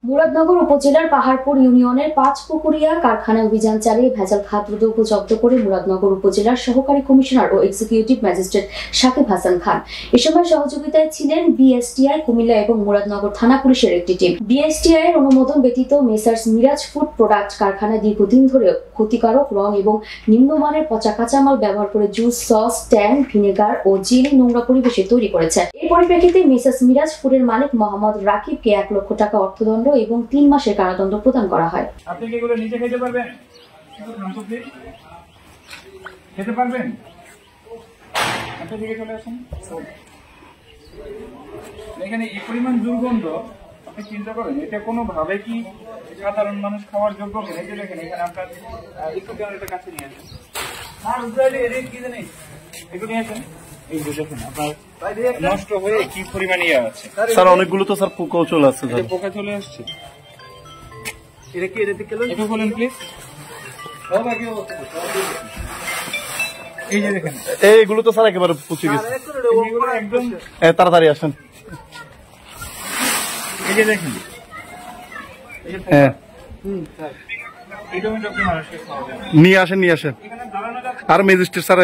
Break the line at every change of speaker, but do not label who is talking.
মুরাদনগর উপজেলার পাহাড়পুর ইউনিয়নের পাঁচপুকুরিয়া কারখানায় অভিযান চালিয়ে ভেজাল খাদ্যদ্রব্য জব্দ করে মুরাদনগর উপজেলার সহকারী কমিশনার ও এক্সিকিউটিভ ম্যাজিস্ট্রেট সাকিব হাসান খান। এ সময় সহযোগিতায় ছিলেন বিএসটিআই কুমিল্লা এবং মুরাদনগর থানা পুলিশের একটি টিম। বিএসটিআই এর অনুমোদন ব্যতীত মেসার্স মিরাজ ফুড প্রোডাক্ট কারখানায় দীর্ঘদিন ধরে ক্ষতিকারক রং এবং নিম্নমানের পচা কাঁচামাল ব্যবহার করে জুস, সস, ট্যাং, ভিনেগার ও জেলি নোংরা পরিবেশে তৈরি করেছে। এই পরিপ্রেক্ষিতে মেসার্স মিরাজ ফুডের মালিক মোহাম্মদ রাকিবকে 1 লক্ষ টাকা অর্থদণ্ড এবং 3 মাসের কারাদণ্ড প্রদান করা হয়।
আপনি কি এগুলো নিজে খেতে পারবেন? খেতে পারবেন? আপনি দিকে চলে আসুন। এখানে এই পরিমাণ দুর্গন্ধ আপনি চিন্তা করেন, এটা কোনোভাবে কি সাধারণ মানুষ খাওয়ার যোগ্য কিনা? এই যে দেখেন এখানে আপনার একটু ক্যামেরাটা কাছে নিয়ে আসেন। আর উদ্রাইলে এর কি জানেন? একটু নিয়ে আসেন। এই যে দেখেন আপনার নষ্ট হয়ে কি পরিমাণ ইয়ে আছে।
স্যার অনেকগুলো তো স্যার পোকা চলে আসছে।
পোকা চলে আসছে। এটা কি এদিকে গেল? একটু বলেন প্লিজ। এই যে দেখেন
এইগুলো তো স্যার একেবারে পচে গেছে।
একদম
তাড়াতাড়ি আসেন।
এই যে দেখেন
হ্যাঁ
এটা মানুষকে খাওয়া যায়।
নিয়ে আসেন আর ম্যাজিস্ট্রেট স্যার